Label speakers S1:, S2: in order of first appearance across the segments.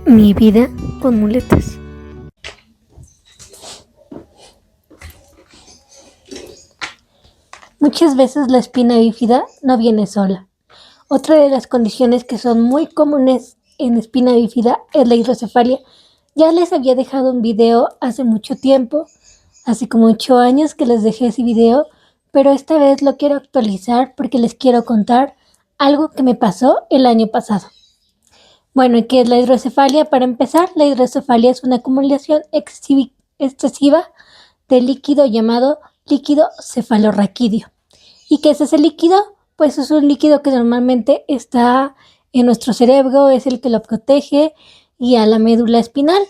S1: Mi vida con muletas. Muchas veces la espina bífida no viene sola. Otra de las condiciones que son muy comunes en espina bífida es la hidrocefalia. Ya les había dejado un video hace mucho tiempo, hace como 8 años que les dejé ese video, pero esta vez lo quiero actualizar porque les quiero contar algo que me pasó el año pasado. Bueno, ¿y qué es la hidrocefalia? Para empezar, la hidrocefalia es una acumulación excesiva de líquido llamado líquido cefalorraquídeo. ¿Y qué es ese líquido? Pues es un líquido que normalmente está en nuestro cerebro, es el que lo protege y a la médula espinal.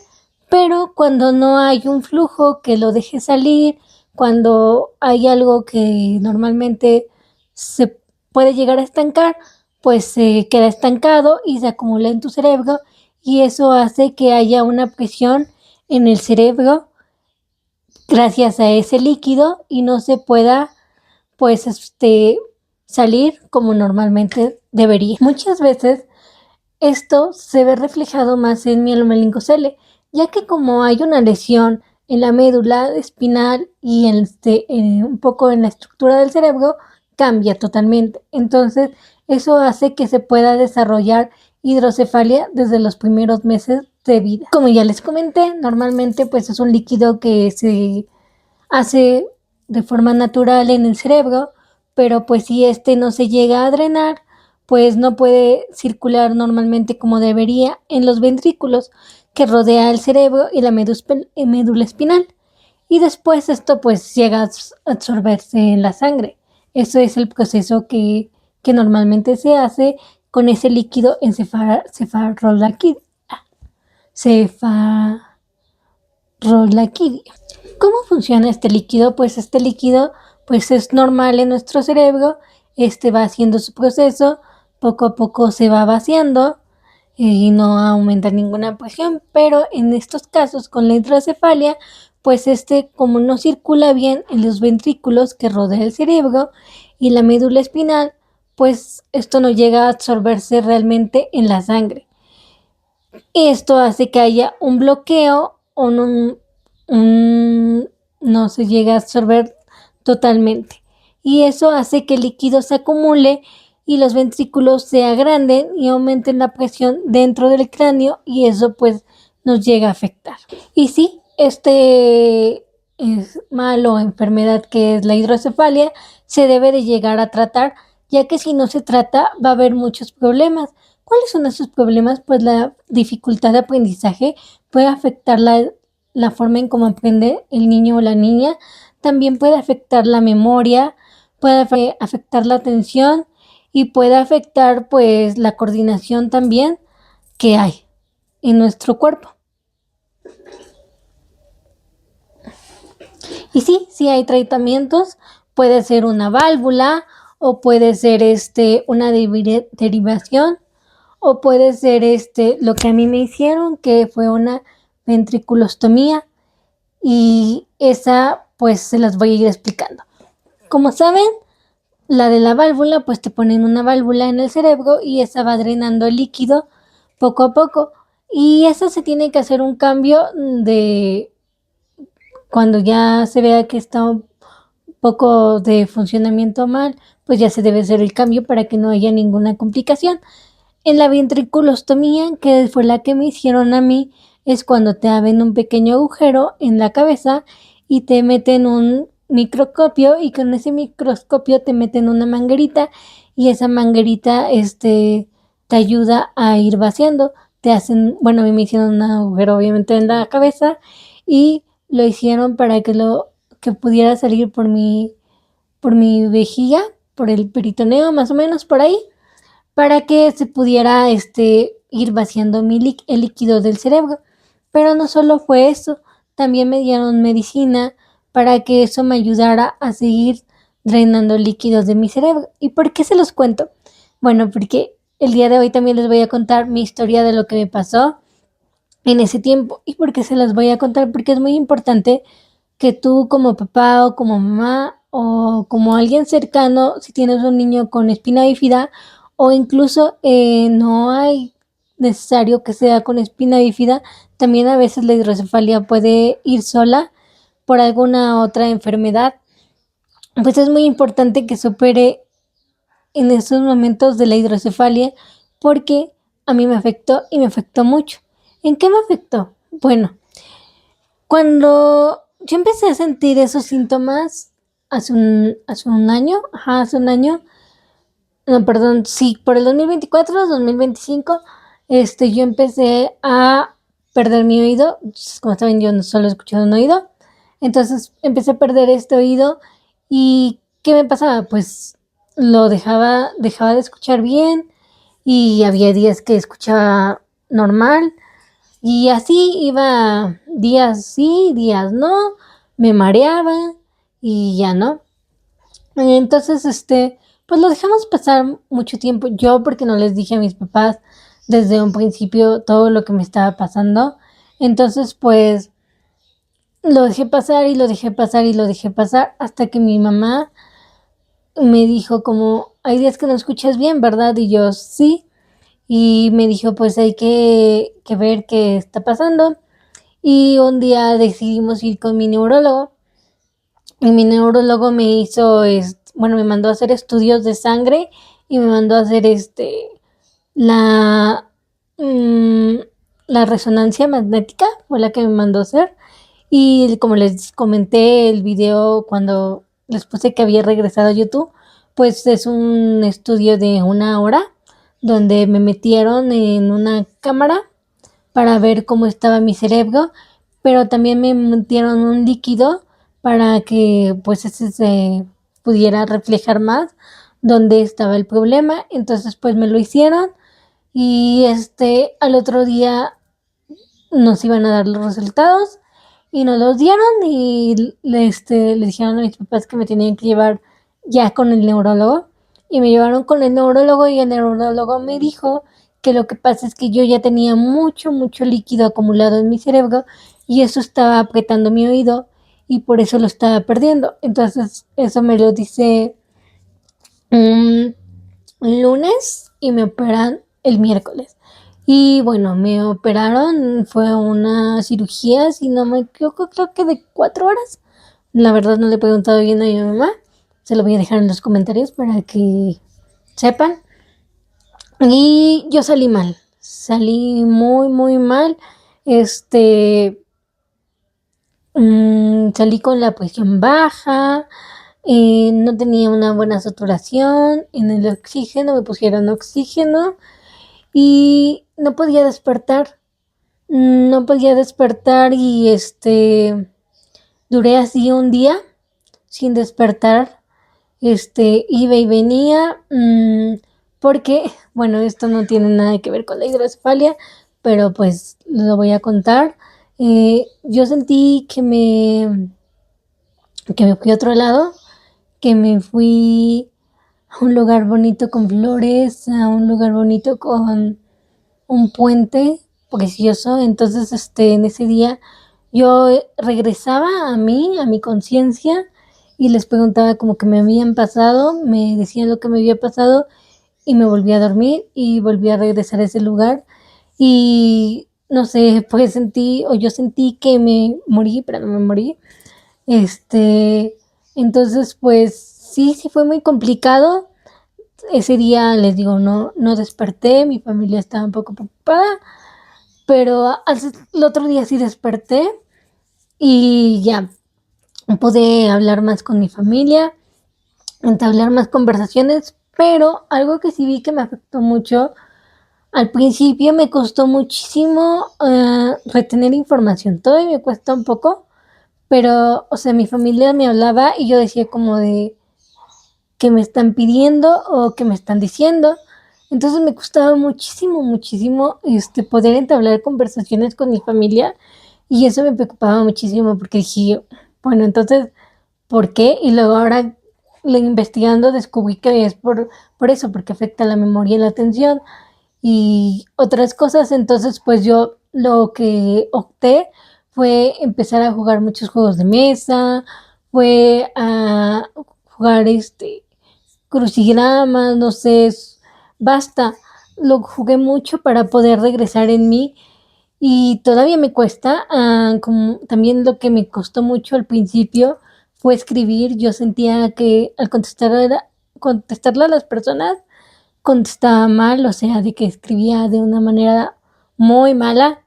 S1: Pero cuando no hay un flujo que lo deje salir, cuando hay algo que normalmente se puede llegar a estancar, pues se queda estancado y se acumula en tu cerebro y eso hace que haya una presión en el cerebro gracias a ese líquido y no se pueda pues salir como normalmente debería. Muchas veces esto se ve reflejado más en mielomeningocele, ya que como hay una lesión en la médula espinal y un poco en la estructura del cerebro, cambia totalmente. Entonces, eso hace que se pueda desarrollar hidrocefalia desde los primeros meses de vida. Como ya les comenté, normalmente pues es un líquido que se hace de forma natural en el cerebro, pero pues si no se llega a drenar, pues no puede circular normalmente como debería en los ventrículos que rodea el cerebro y la médula espinal. Y después esto pues llega a absorberse en la sangre. Eso es el proceso que normalmente se hace con ese líquido encefalorraquídeo. ¿Cómo funciona este líquido? Pues este líquido pues es normal en nuestro cerebro, va haciendo su proceso, poco a poco se va vaciando y no aumenta ninguna presión, pero en estos casos con la hidrocefalia, pues como no circula bien en los ventrículos que rodea el cerebro y la médula espinal, pues esto no llega a absorberse realmente en la sangre. Esto hace que haya un bloqueo o no se llega a absorber totalmente. Y eso hace que el líquido se acumule y los ventrículos se agranden y aumenten la presión dentro del cráneo y eso pues nos llega a afectar. Y sí, es malo enfermedad que es la hidrocefalia se debe de llegar a tratar, ya que si no se trata va a haber muchos problemas. ¿Cuáles son esos problemas? Pues la dificultad de aprendizaje puede afectar la forma en cómo aprende el niño o la niña, también puede afectar la memoria, puede afectar la atención y puede afectar pues la coordinación también que hay en nuestro cuerpo. Y sí hay tratamientos, puede ser una válvula o puede ser una derivación o puede ser lo que a mí me hicieron, que fue una ventriculostomía y esa pues se las voy a ir explicando. Como saben, la de la válvula pues te ponen una válvula en el cerebro y esa va drenando el líquido poco a poco y esa se tiene que hacer un cambio de cuando ya se vea que está un poco de funcionamiento mal, pues ya se debe hacer el cambio para que no haya ninguna complicación. En la ventriculostomía, que fue la que me hicieron a mí, es cuando te abren un pequeño agujero en la cabeza y te meten un microscopio y con ese microscopio te meten una manguerita y esa manguerita te ayuda a ir vaciando. A mí me hicieron un agujero obviamente en la cabeza y lo hicieron para que pudiera salir por mi vejiga, por el peritoneo más o menos por ahí, para que se pudiera ir vaciando el líquido del cerebro. Pero no solo fue eso, también me dieron medicina para que eso me ayudara a seguir drenando líquidos de mi cerebro. ¿Y por qué se los cuento? Bueno, porque el día de hoy también les voy a contar mi historia de lo que me pasó en ese tiempo. ¿Y por qué se las voy a contar? Porque es muy importante que tú como papá o como mamá o como alguien cercano, si tienes un niño con espina bífida o incluso no hay necesario que sea con espina bífida, también a veces la hidrocefalia puede ir sola por alguna otra enfermedad. Pues es muy importante que se opere en esos momentos de la hidrocefalia porque a mí me afectó y me afectó mucho. ¿En qué me afectó? Bueno, cuando yo empecé a sentir esos síntomas hace un año, hace un año, no, perdón, sí, por el 2024, 2025, yo empecé a perder mi oído. Como saben, yo no solo escuchaba un oído. Entonces empecé a perder este oído. ¿Y qué me pasaba? Pues lo dejaba de escuchar bien y había días que escuchaba normal y así iba días sí, días no, me mareaba y ya no. Entonces, pues lo dejamos pasar mucho tiempo. Yo porque no les dije a mis papás desde un principio todo lo que me estaba pasando. Entonces, pues lo dejé pasar y lo dejé pasar y lo dejé pasar hasta que mi mamá me dijo como, hay días que no escuchas bien, ¿verdad? Y yo, sí. Y me dijo, pues hay que ver qué está pasando. Y un día decidimos ir con mi neurólogo. Y mi neurólogo me hizo, bueno, me mandó a hacer estudios de sangre y me mandó a hacer la, mm, la resonancia magnética, fue la que me mandó a hacer. Y como les comenté el video cuando les puse que había regresado a YouTube, pues es un estudio de 1 hora donde me metieron en una cámara para ver cómo estaba mi cerebro, pero también me metieron un líquido para que pues ese se pudiera reflejar más dónde estaba el problema. Entonces pues me lo hicieron y al otro día nos iban a dar los resultados y nos los dieron y le dijeron a mis papás que me tenían que llevar ya con el neurólogo y me llevaron con el neurólogo y el neurólogo me dijo que lo que pasa es que yo ya tenía mucho, mucho líquido acumulado en mi cerebro y eso estaba apretando mi oído y por eso lo estaba perdiendo. Entonces eso me lo dice un lunes y me operan el miércoles. Y bueno, me operaron, fue una cirugía, si no me equivoco, creo que de 4 horas. La verdad no le he preguntado bien a mi mamá, se lo voy a dejar en los comentarios para que sepan. Y yo salí muy, muy mal. Salí con la presión baja, no tenía una buena saturación en el oxígeno, me pusieron oxígeno y no podía despertar, no podía despertar y duré así un día sin despertar, iba y venía, porque, bueno, esto no tiene nada que ver con la hidrocefalia, pero pues lo voy a contar. Yo sentí que me fui a otro lado, que me fui a un lugar bonito con flores, a un lugar bonito con un puente precioso. Entonces, en ese día yo regresaba a mi conciencia y les preguntaba como que me habían pasado, me decían lo que me había pasado y me volví a dormir y volví a regresar a ese lugar y no sé, pues yo sentí que me morí, pero no me morí. Entonces, pues sí fue muy complicado. Ese día les digo, no desperté, mi familia estaba un poco preocupada, pero el otro día sí desperté y ya pude hablar más con mi familia, entablar más conversaciones, pero algo que sí vi que me afectó mucho, al principio me costó muchísimo retener información, todavía me cuesta un poco, pero, o sea, mi familia me hablaba y yo decía como de que me están pidiendo o que me están diciendo. Entonces me costaba muchísimo, muchísimo poder entablar conversaciones con mi familia y eso me preocupaba muchísimo porque dije, bueno, entonces, ¿por qué? Y luego ahora investigando descubrí que es por eso, porque afecta la memoria y la atención y otras cosas. Entonces, pues yo lo que opté fue empezar a jugar muchos juegos de mesa, fue a jugar crucigramas, no sé, basta. lo jugué mucho para poder regresar en mí y todavía me cuesta. Como también lo que me costó mucho al principio fue escribir. Yo sentía que al contestarle a las personas contestaba mal, o sea, de que escribía de una manera muy mala,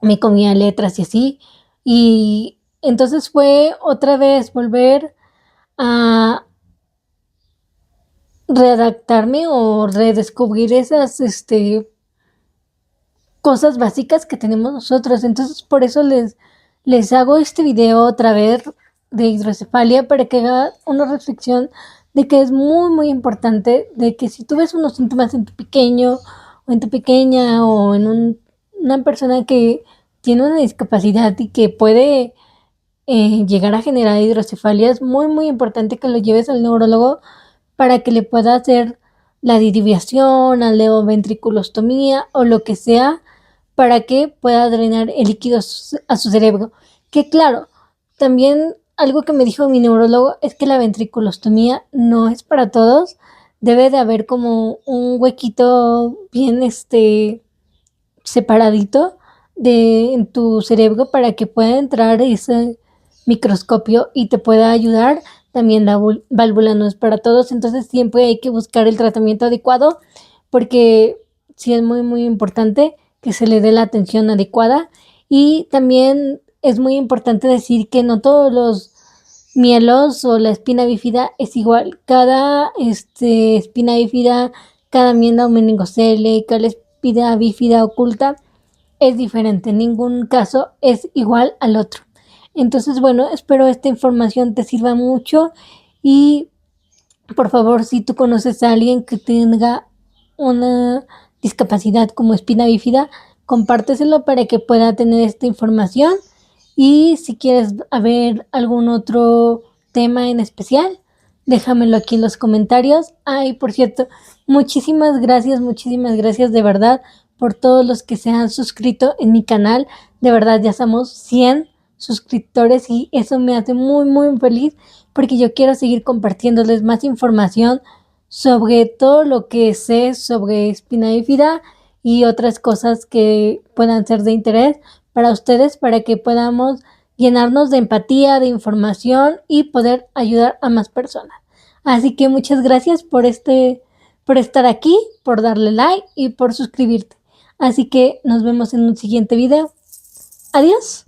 S1: me comía letras y así. Y entonces fue otra vez volver a readaptarme o redescubrir esas cosas básicas que tenemos nosotros. Entonces, por eso les hago este video otra vez de hidrocefalia para que haga una reflexión de que es muy, muy importante de que si tú ves unos síntomas en tu pequeño o en tu pequeña o en una persona que tiene una discapacidad y que puede llegar a generar hidrocefalia, es muy, muy importante que lo lleves al neurólogo para que le pueda hacer la derivación, la levoventriculostomía o lo que sea para que pueda drenar el líquido a su cerebro. Que claro, también algo que me dijo mi neurólogo es que la ventriculostomía no es para todos. Debe de haber como un huequito bien separadito en tu cerebro para que pueda entrar ese microscopio y te pueda ayudar. También la válvula no es para todos, entonces siempre hay que buscar el tratamiento adecuado porque sí es muy, muy importante que se le dé la atención adecuada. Y también es muy importante decir que no todos los mielos o la espina bífida es igual. Cada espina bífida, cada mienda o meningocele, cada espina bífida oculta es diferente. En ningún caso es igual al otro. Entonces, bueno, espero esta información te sirva mucho y por favor, si tú conoces a alguien que tenga una discapacidad como espina bífida, compárteselo para que pueda tener esta información. Y si quieres ver algún otro tema en especial, déjamelo aquí en los comentarios. Ay, por cierto, muchísimas gracias de verdad por todos los que se han suscrito en mi canal. De verdad, ya somos 100 suscriptores y eso me hace muy, muy feliz porque yo quiero seguir compartiéndoles más información sobre todo lo que sé sobre espina bífida y otras cosas que puedan ser de interés para ustedes, para que podamos llenarnos de empatía, de información y poder ayudar a más personas. Así que muchas gracias por estar aquí, por darle like y por suscribirte. Así que nos vemos en un siguiente video. Adiós.